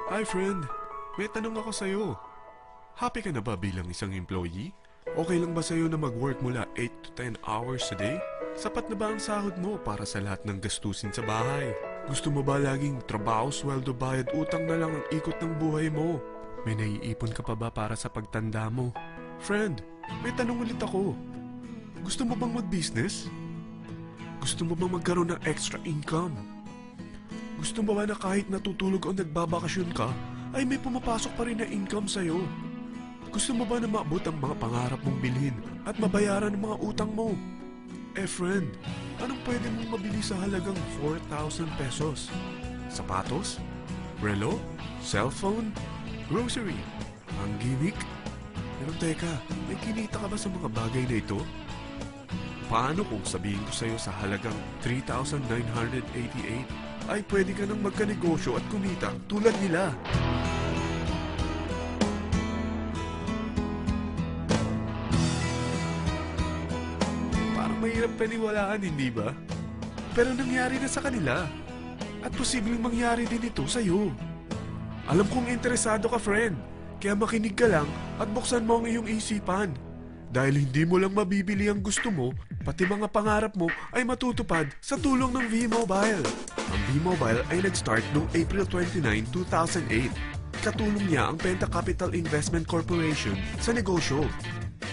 Hi friend, may tanong ako sa'yo. Happy ka na ba bilang isang employee? Okay lang ba sa'yo na mag-work mula 8 to 10 hours a day? Sapat na ba ang sahod mo para sa lahat ng gastusin sa bahay? Gusto mo ba laging trabaho, sweldo, bayad, utang na lang ang ikot ng buhay mo? May naiipon ka pa ba para sa pagtanda mo? Friend, may tanong ulit ako. Gusto mo bang mag-business? Gusto mo bang magkaroon ng extra income? Gusto mo ba na kahit natutulog o nagbabakasyon ka, ay may pumapasok pa rin na income sa'yo? Gusto mo ba na maabot ang mga pangarap mong bilhin at mabayaran ang mga utang mo? Friend, anong pwede mong mabili sa halagang 4,000 pesos? Sapatos? Relo? Cellphone? Grocery? Ang gimmick? Pero teka, may kinita ka ba sa mga bagay na ito? Paano kung sabihin ko sa'yo sa halagang 3,988 ay pwede ka nang magkanegosyo at kumita tulad nila? Parang mahirap paniwalaan, hindi ba? Pero nangyari na sa kanila. At posibleng mangyari din ito sa'yo. Alam kong interesado ka, friend. Kaya makinig ka lang at buksan mo ang iyong isipan. Dahil hindi mo lang mabibili ang gusto mo, pati mga pangarap mo ay matutupad sa tulong ng V-Mobile. Ang V-Mobile ay nag-start noong April 29, 2008. Katulong niya ang Penta Capital Investment Corporation sa negosyo.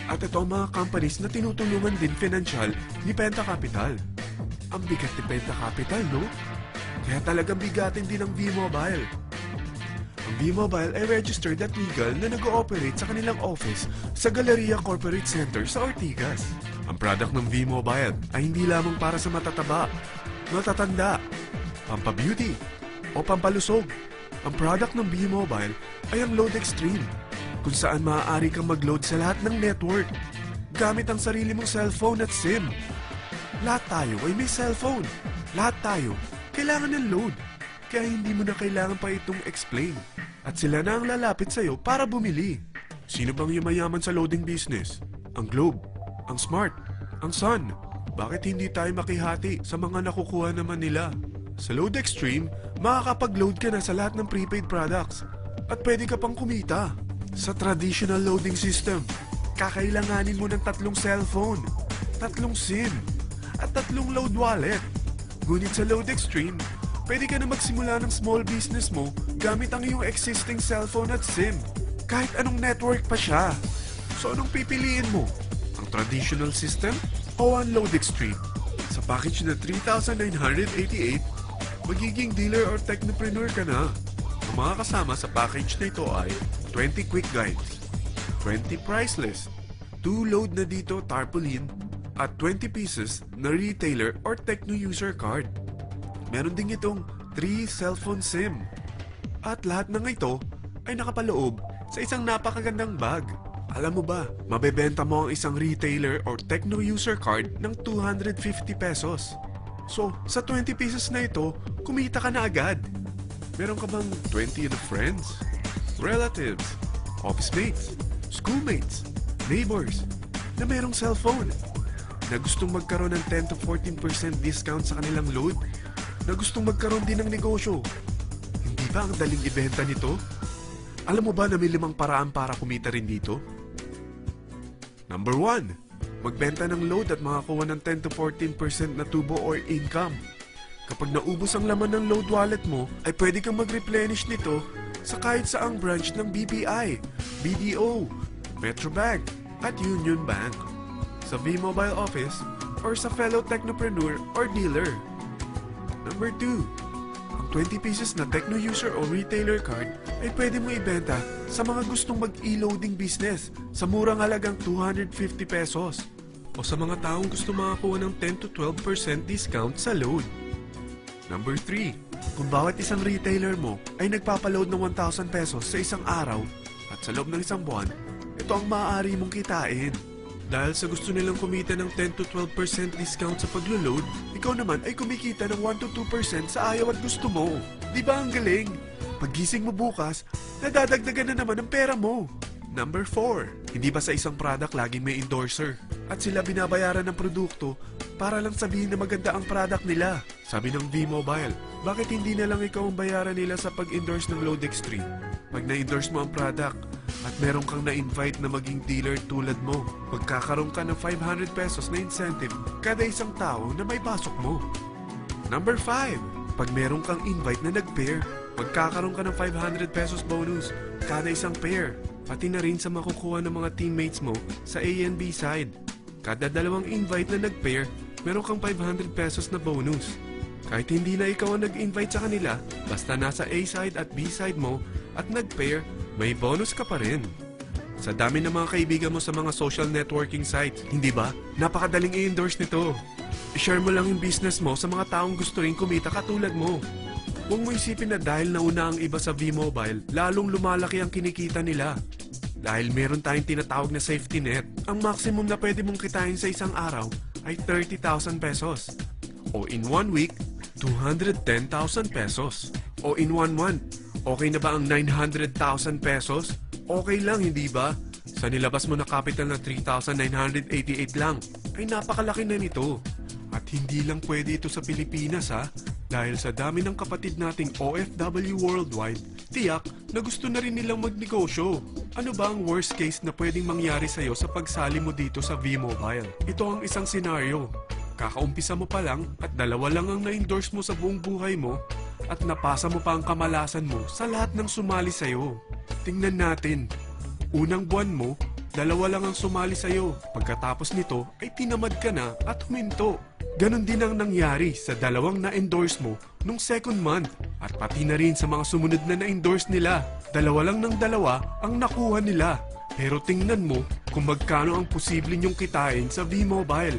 At ito ang mga companies na tinutulungan din financial ni Penta Capital. Ang bigat ni Penta Capital, no? Kaya talagang bigatin din ang V-Mobile. Ang V-Mobile ay registered at legal na nag-ooperate sa kanilang office sa Galleria Corporate Center sa Ortigas. Ang product ng V-Mobile ay hindi lamang para sa matataba, matatanda, pampabeauty, o pampalusog. Ang product ng V-Mobile ay ang Load Extreme, kung saan maaari kang mag-load sa lahat ng network gamit ang sarili mong cellphone at SIM. Lahat tayo ay may cellphone. Lahat tayo kailangan ng load. Kaya hindi mo na kailangan pa itong explain. At sila na ang lalapit sa'yo para bumili. Sino bang yumayaman sa loading business? Ang Globe, ang Smart, ang Sun. Bakit hindi tayo makihati sa mga nakukuha naman nila? Sa Load Extreme, makakapag-load ka na sa lahat ng prepaid products. At pwede ka pang kumita. Sa traditional loading system, kakailanganin mo ng 3 cellphone, 3 SIM, at 3 load wallet. Ngunit sa Load Extreme, pwede ka na magsimula ng small business mo gamit ang iyong existing cellphone at SIM. Kahit anong network pa siya. So anong pipiliin mo? Ang traditional system o ang Load Extreme? Sa package na 3,988, magiging dealer or technopreneur ka na. Ang mga kasama sa package na ito ay 20 quick guides, 20 price list, 2 load na dito tarpaulin, at 20 pieces na retailer or techno user card. Meron din itong 3 cellphone SIM. At lahat ng ito ay nakapaloob sa isang napakagandang bag. Alam mo ba, mabebenta mo ang isang retailer or techno user card ng 250 pesos. So, sa 20 pieces na ito, kumita ka na agad. Meron ka bang 20 na friends, relatives, office mates, schoolmates, neighbors na merong cellphone? Na gustong magkaroon ng 10 to 14% discount sa kanilang load? Na gustong magkaroon din ng negosyo? Hindi ba ang daling ibenta nito? Alam mo ba na may 5 paraan para kumita rin dito? Number 1, magbenta ng load at makakuha ng 10 to 14% na tubo or income. Kapag naubos ang laman ng load wallet mo, ay pwede kang mag-replenish nito sa kahit saang branch ng BPI, BDO, Metrobank, at Union Bank, sa V-Mobile office, or sa fellow technopreneur or dealer. Number 2, ang 20 pieces na techno user o retailer card ay pwede mo ibenta sa mga gustong mag-e-loading business sa murang halagang 250 pesos o sa mga taong gusto makakuha ng 10 to 12% discount sa load. Number 3, kung bawat isang retailer mo ay nagpapaload ng 1,000 pesos sa isang araw at sa loob ng isang buwan, ito ang maaari mong kitain. Dahil sa gusto nilang kumita ng 10 to 12% discount sa paglo-load, ikaw naman ay kumikita ng 1 to 2% sa ayaw at gusto mo. Di ba ang galing? Paggising mo bukas, nadadagdagan na naman ang pera mo. Number 4, hindi ba sa isang product laging may endorser? at sila binabayaran ng produkto para lang sabihin na maganda ang product nila. Sabi ng V-Mobile, bakit hindi na lang ikaw ang bayaran nila sa pag-endorse ng Lodex Tree? Pag na-endorse mo ang product at meron kang na-invite na maging dealer tulad mo, magkakaroon ka ng 500 pesos na incentive kada isang tao na may pasok mo. Number 5, pag meron kang invite na nag-pair, magkakaroon ka ng 500 pesos bonus kada isang pair, pati na rin sa makukuha ng mga teammates mo sa A and B side. Kada dalawang invite na nag-pair, meron kang 500 pesos na bonus. Kahit hindi na ikaw ang nag-invite sa kanila, basta nasa A side at B side mo at nag-pair, may bonus ka pa rin. Sa dami ng mga kaibigan mo sa mga social networking sites, hindi ba? Napakadaling i-endorse nito. I-share mo lang yung business mo sa mga taong gusto rin kumita katulad mo. Huwag mo isipin na dahil nauna ang iba sa V-Mobile, lalong lumalaki ang kinikita nila. Dahil meron tayong tinatawag na safety net, ang maximum na pwede mong kitain sa isang araw ay 30,000 pesos. O in 1 week, 210,000 pesos. O in 1 month, okay na ba ang 900,000 pesos? Okay lang, hindi ba? Sa nilabas mo na capital na 3,988 lang, ay napakalaki na nito. At hindi lang pwede ito sa Pilipinas ha, dahil sa dami ng kapatid nating OFW worldwide, tiyak na gusto na rin nilang magnegosyo. Ano ba ang worst case na pwedeng mangyari sa'yo sa pagsali mo dito sa V-Mobile? Ito ang isang senaryo. Kakaumpisa mo pa lang at dalawa lang ang na-endorse mo sa buong buhay mo at napasa mo pa ang kamalasan mo sa lahat ng sumali sa'yo. Tingnan natin. Unang buwan mo, dalawa lang ang sumali sa'yo. Pagkatapos nito ay tinamad ka na at huminto. Ganon din ang nangyari sa dalawang na-endorse mo nung second month at pati na rin sa mga sumunod na na-endorse nila. Dalawa lang ng dalawa ang nakuha nila. Pero tingnan mo kung magkano ang posible nyong kitain sa V-Mobile.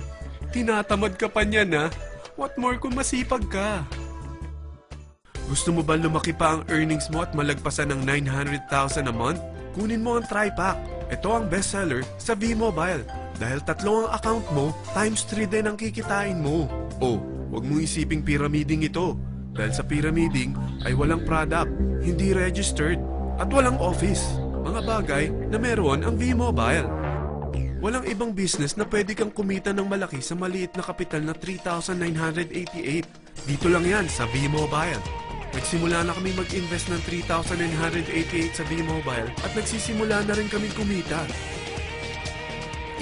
Tinatamad ka pa niyan ha? What more kung masipag ka? Gusto mo ba lumaki pa ang earnings mo at malagpasan ng 900,000 a month? Kunin mo ang TriPack. Ito ang bestseller sa V-Mobile. Dahil 3 ang account mo, times 3 din ang kikitain mo. O, huwag mong isiping pyramiding ito. Dahil sa pyramiding ay walang product, hindi registered, at walang office. Mga bagay na meron ang V-Mobile. Walang ibang business na pwede kang kumita ng malaki sa maliit na kapital na 3,988. Dito lang yan sa V-Mobile. Nagsimula na kami mag-invest ng 3,988 sa V-Mobile at nagsisimula na rin kami kumita.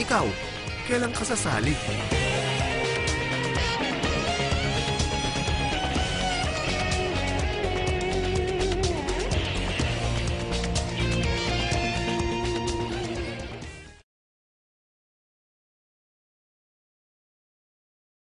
Ikaw, kailan ka sasali?